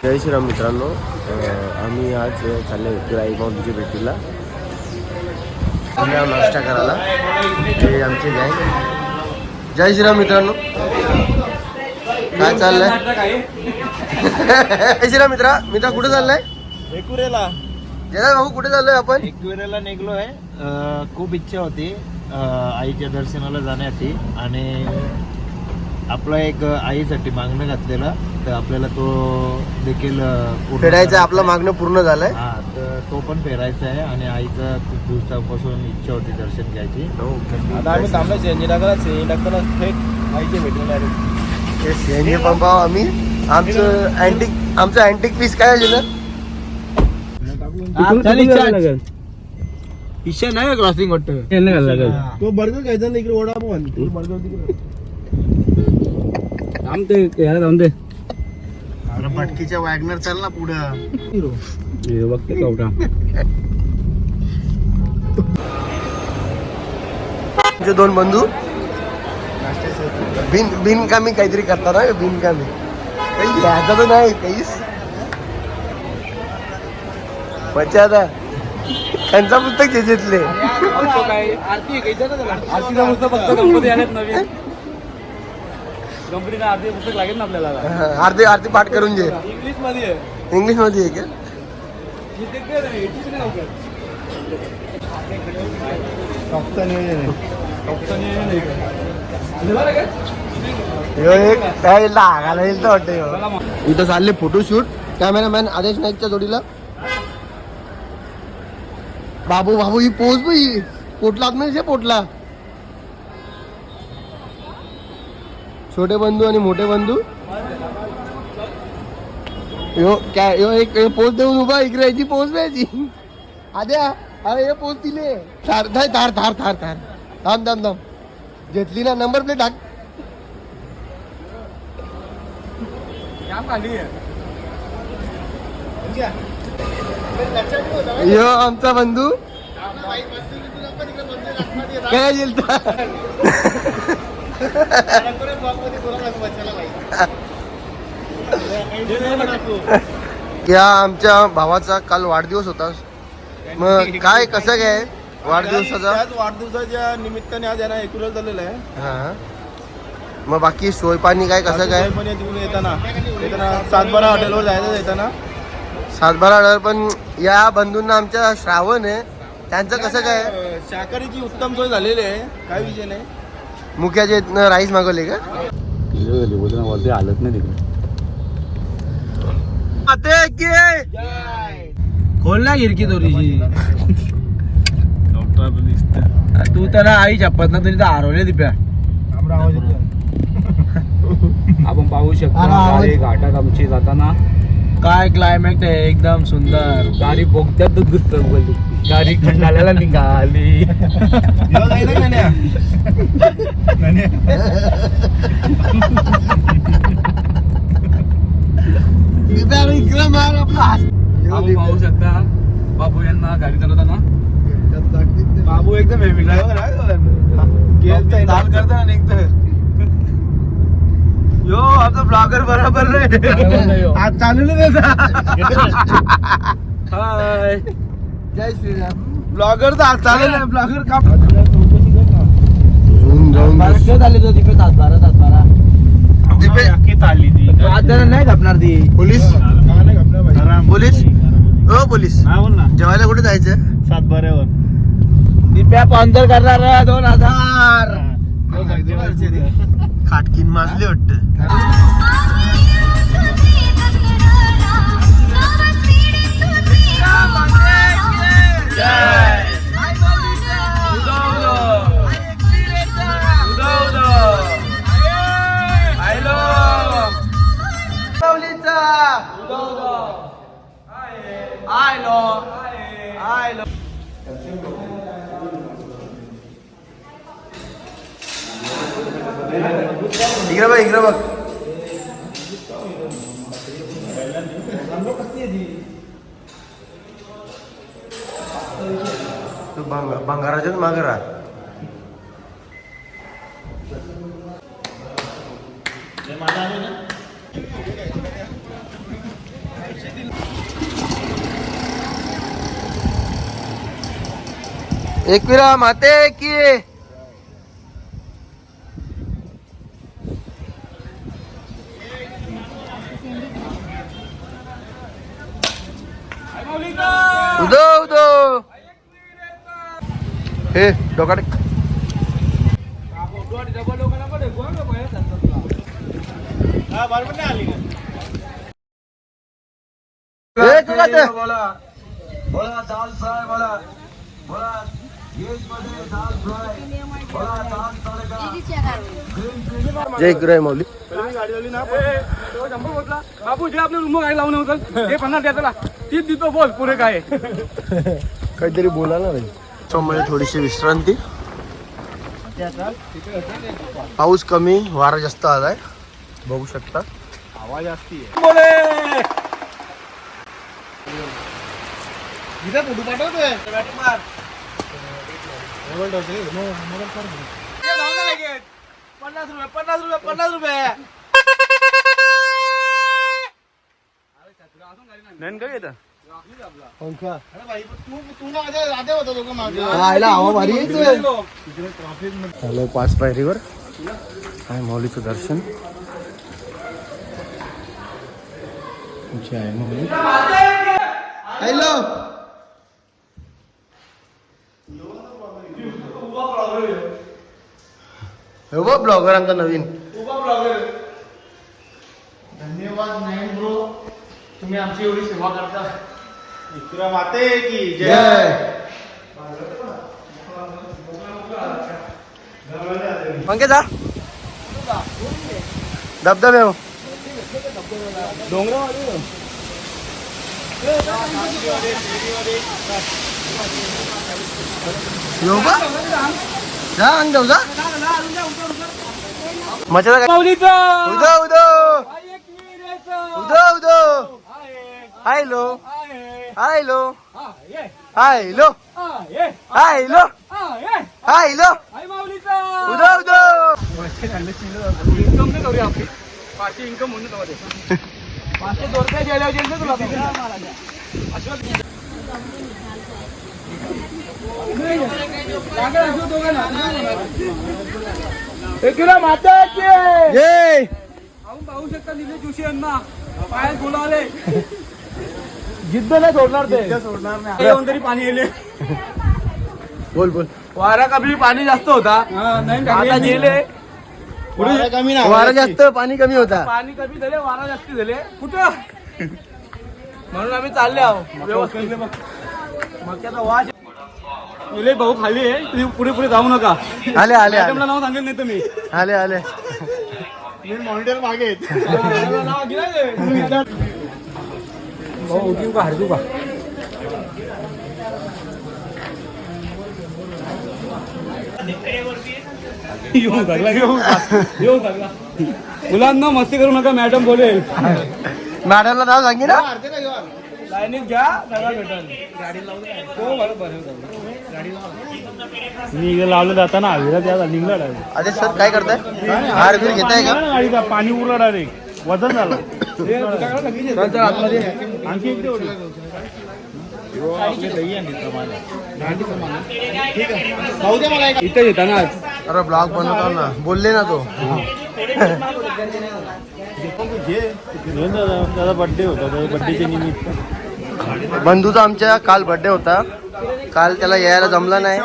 जय श्रीराम मित्रांनो, आम्ही आज चालले आई माऊलीच्या भेटीला. आम्ही नाश्ता करायला. हे आमचे गँग. जय श्रीराम मित्रांनो, काय चाललंय? जय श्रीराम मित्रा कुठे चाललाय? एकविरेला. जय भाऊ, कुठे चाललोय आपण? एकविरेला निघलो आहे. खूप इच्छा होती आईच्या दर्शनाला जाण्यासाठी आणि आपला एक आईसाठी मागणं घातलेलं, तर आपल्याला तो देखील फेडायचं. आपलं मागणं पूर्ण झालंय. हा, तर तो पण फेरायचा आहे आणि आईचं खूप दिवसापासून इच्छा होती दर्शन घ्यायची. आता आम्ही थांबलो सीएनजी टाकला थेट आईच्या भेटून सीएनजी पंपावर आम्ही आमचं अँटिक पीस काय झालं? इच्छा नाही क्रॉसिंग वाटतं. तो बर्गर घ्यायचा ना इकडे वडा पण बर्गर तिकडे थांबते. भटकीच्या वॅगनर चाल ना पुढं. बघते कवटा तुमचे दोन बंधू बिनकामी काहीतरी करतात ना. बिनकामी काही घ्यायचं तर नाही काहीच. मजा आता त्यांचा पुस्तक घेतले. आरतीला पुस्तक फक्त गणपती आलेत नवीन. कंपनीला आरती पुस्तक लागेल ना आपल्याला. आरती पाठ करून घे. इंग्लिश मध्ये आहे. इंग्लिश मध्ये आहे का? इथं चालले फोटोशूट. कॅमेरामॅन आदेश नाईकच्या जोडीला. बाबू ही पोच बाई पोटला नाही पोटला. छोटे बंधू आणि मोठे बंधू. एक पोच देऊन उभा. इकडे याची पोच द्यायची. आद्या अरे हे पोच दिले. थार थांब घेतली ना. नंबर प्लेट टाक. यो आमचा बंधू काय गेलता. या आमच्या भावाचा काल वाढदिवस होता. मग काय कसं काय वाढदिवसाच्या निमित्ताने आज यांना एकूण झालेलं आहे. हा, मग बाकी सोय पाणी काय कसं काय? तिकडून येताना सातबारा हॉटेलवर जायचं. येताना सातबारा हॉटेल. पण या बंधूंना आमच्या श्रावण आहे, त्यांचं कसं काय? शाकाहारीची उत्तम सोय झालेली आहे, काय विषय नाही. मुख्याचे राईस मागवले का? हालत नाही तिकडे. खोल ना गिरकी थोडीशी. तू तर आई चप्पत ना तरी तर हरवले दिप्या. आपण पाहू शकतो घाटात आमची जाताना काय क्लायमेट आहे. एकदम सुंदर. गाडी बोगत्यात घुसत. गाडी खंडाळ्याला निघाली. पाहू शकता बाबू यांना गाडी चालवताना. बाबू एकदम हेवी ड्रायव्हर करताना निघतं. यो आमचा ब्लॉगर बरोबर रे. आज चालू हाय जय श्रीराम. ब्लॉगर तर आज चालू नाही. ब्लॉगर का नाही घापणार ती. पोलीस जेवायला कुठे जायचं? सातबाऱ्यावर दिप्या स्पॉन्सर करणार 2000. खाटकीन माजले वाटत. इकडे बघ. तू भंगाराच्याच मागे राहा. एकविरा माते की उदो उदो हे डोका टेक. हे काय ते? जय गुरु माऊली. बाबू जे आपल्या रूम काय लावून होतं ते 50 द्यायला तीच देतो बोल पुढे काय काहीतरी बोला ना भाई. त्यामुळे थोडीशी विश्रांती. पाऊस कमी वारा जास्त आलाय बघू शकता. आवाज असती बोले इथे फोटो पाठवतोय ₹50 नन काय येतं हॅलो 5 पायरीवर आहे माऊलीचं दर्शन. आहे माऊली. हॅलो हो ब्लॉगरांचा नवीन. धन्यवाद नाही ब्रो तुम्ही आमची एवढी सेवा करता. इकडे माते की जय. पंके जा धबधबे हो डोंगरावाली येऊ का जा अंग देऊ जा मजा काय उदो उदो उदो उदो. Hello hello hello hello hello उदो उदो. इन्कम नाही करूया आपली 500 इन्कम म्हणून तुम्हाला 500 ₹2 गेल्या जेल तुला माता जय. आपण पाहू शकता निलेश जोशी यांना पायात बोलावले. जिद्द नाही सोडणार ते सोडणार नाही. येऊन तरी पाणी येले. बोल बोल. वारा कमी पाणी जास्त होता आता गेले पुढे कमी वारा जास्त पाणी कमी होता. पाणी कमी झाले वारा जास्त झाले कुठं म्हणून आम्ही चालले आहोत व्यवस्थित. मग त्याचा वाज निलेश भाऊ खाली आहे तुम्ही पुढे पुढे जाऊ नका. आले आले आले नाव सांगेल नाही तुम्ही आले आले. मॉनिटर मागे भाऊ का हरदू का येऊन लागला मुलांना मस्ती करू नका मॅडम बोलेल. मॅडमला नाव सांगी ना. लाईनीत घ्या सगळा भेटेल. मी लावलं जाताना हवेला त्या निघला डायरेक्ट. अरे सर काय करताय हार बीर घेताय का. गाडीचा पाणी उरला डायरेक्ट वजन झालं. आणखी इथे येता ना. अरे ब्लॉग बनवतो ना बोलले ना तो. त्याचा बर्थडे होता बर्थडेच्या निमित्त बंधूचा आमच्या काल बर्थडे होता. काल त्याला यायला जमलं नाही.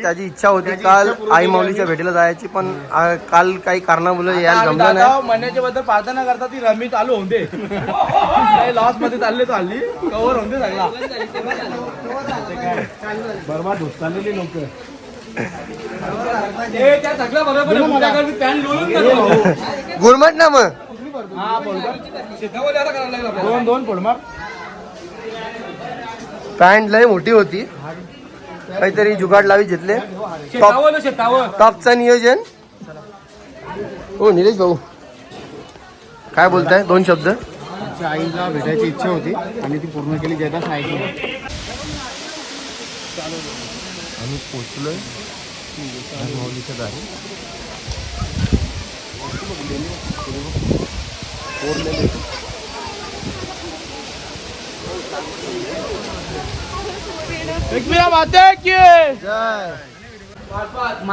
त्याची इच्छा होती काल आई माऊलीच्या भेटीला जायची पण काल काही कारणामुळे यायला जमलं नाही. म्हणण्याच्या बद्दल प्रार्थना करता ती रमी चालू होते लॉस मध्ये चालली कव्हर होते सगळा बरबाद होत चाललेली लोक. त्या सगळ्या बरोबर गुरमट ना मग दोन फोडमार. पॅन्ट लय मोठी होती काहीतरी जुगाड लावी घेतले. टॉपचा नियोजन. हो निलेश भाऊ काय बोलताय 2 शब्द. आईला भेटायची इच्छा होती आणि ती पूर्ण केली जयदास नाईक. आम्ही पोचलोय माऊलीच्या दारी. जय.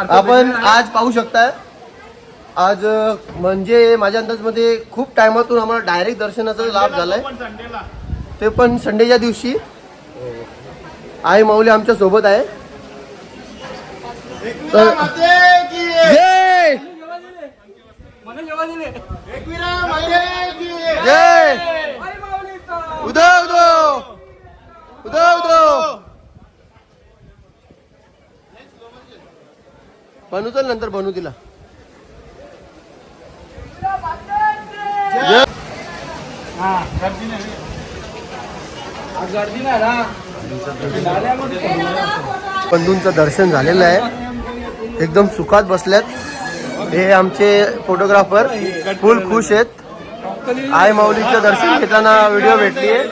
आपण आज पाहू शकताय, आज म्हणजे माझ्या अंदाजमध्ये खूप टायमातून आम्हाला डायरेक्ट दर्शनाचा लाभ झालाय, ते पण संडेच्या दिवशी. आई माऊली आमच्या सोबत आहे. तर जय जय उदो उदो उदो उदो. बनू चल, नंतर बनू तिला. बंधूंचं दर्शन झालेलं आहे, एकदम सुखात बसल्यात. हे आमचे फोटोग्राफर फुल खुश आहेत. आई माऊलीचं दर्शन घेताना व्हिडिओ भेटलीये.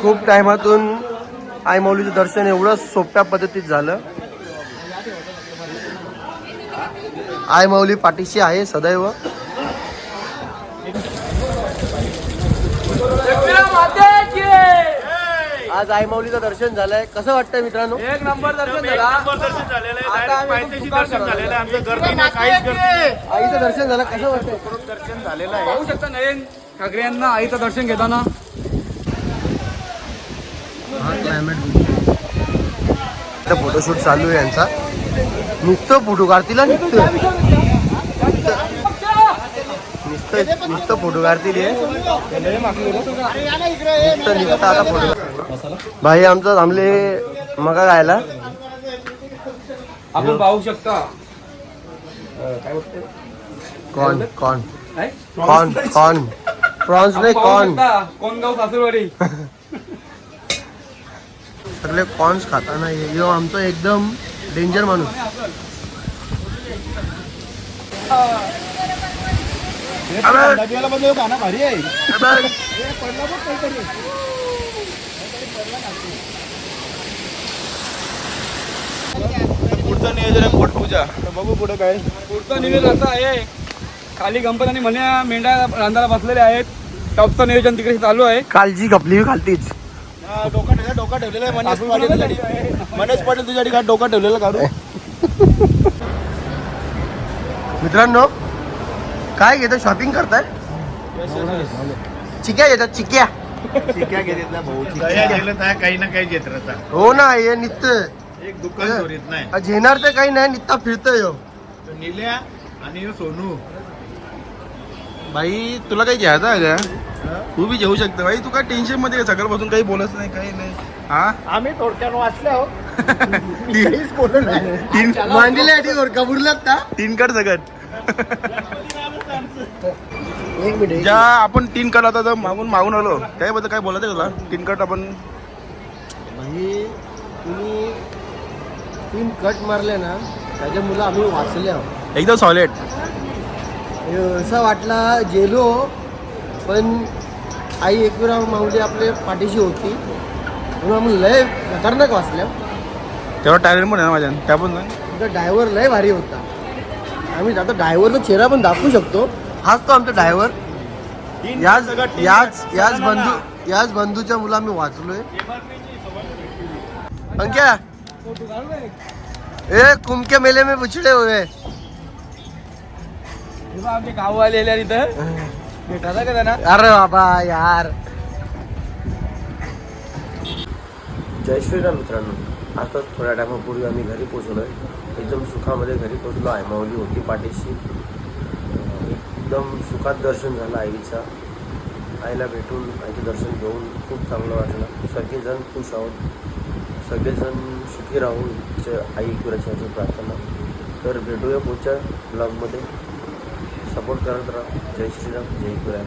खूप टायमातून आई माऊलीचं दर्शन एवढं सोप्या पद्धतीत झालं. आई माऊली पाठीशी आहे सदैव. आज आई माऊलीचं दर्शन झालंय. कसं वाटतंय मित्रांनो? एक नंबर दर्शन झाला. आईचं दर्शन झालं, कसं वाटतंय? दर्शन झालेलं आहे. पाहू शकता नयन ठाकरे यांना आईचं दर्शन घेताना. फोटोशूट चालू आहे यांचा. नुसतं फोटो काढतील, नुसतं फोटो काढतील. आता फोटो भाई आमचं थांबले मका गायला. आपण पाहू शकता कॉन कॉन कॉन कॉन प्रॉन्स नाही, कॉन. कोणगाव सासूरवाडी सगळे कॉर्न्स खाताना यो आमचं एकदम डेंजर माणूस. पुढचं नियोजन आहे पोटपूजा. बघू पुढे काय. पुढचं नियोजन असं आहे, खाली गणपती आणि म्हण्या मेंढ्या रांधाला बसलेले आहेत. टॉपचं नियोजन तिकडे चालू आहे. कालजी खपली खालतीच. डोका ठेवलेला आहे मनेश पाटील तुझ्या ठिकाणी डोका ठेवलेला काढू. मित्रांनो काय घेतो, शॉपिंग करताय? चिक्या घेतात, चिक्या. काही ना काही घेत राहता. हो ना, हे नित्य एक दुकान चोरीत नाही. घेणार तर काही नाही, नित्ता फिरतोय हो. निल्या आणि सोनू. भाई तुला काही घ्यायचं आहे का? तू बी घेऊ शकतो भाई. तू काय टेन्शन मध्ये सकाळपासून काही बोलत नाही, काही नाही. हा आम्ही थोडक्यात वाचले हो. कबुरलात का? तीन कट सगळं. एक मिनिट. ज्या आपण तीन कट आता मागून आलो त्याबद्दल काय बोलायचं तुला? तीन कट आपण भाई तुम्ही 3 कट मारले ना, त्याच्या मुलं आम्ही वाचले आहोत. एकदम सॉलिड. असं वाटला जेलो, पण आई एकविरा माऊली आपल्या पाठीशी होती म्हणून आम्ही लय खतरनाक वाचल्या. तेव्हा टॅलेंट पण आहे ना माझ्या, त्या पण नाही. तुमचा ड्रायव्हर लय भारी होता. आम्ही आता ड्रायव्हरचा चेहरा पण दाखवू शकतो. हाच तो आमचा ड्रायव्हर. याच बंधूच्या मुलं आम्ही वाचलोय. अंक्या ए कुंभ मेले में बुचड़े हुए. आमचे गाववाले आले इथं भेटायला का त्यांना. अरे बाबा यार. जय श्रीराम मित्रांनो. आताच थोड्या टायमापूर्वी आम्ही घरी पोचलोय. एकदम सुखामध्ये घरी पोचलो. आई माऊली होती पाठीशी. एकदम सुखात दर्शन झालं आईचा. आईला भेटून आईचं दर्शन घेऊन खूप चांगलं वाटलं. सगळेजण खुश आहोत. सगळेजण सुखी राहू आई एकविराची प्रार्थना. तर भेटूया पुढच्या ब्लॉगमध्ये. सपोर्ट करत राहा. जय श्रीराम, जय एकविरा.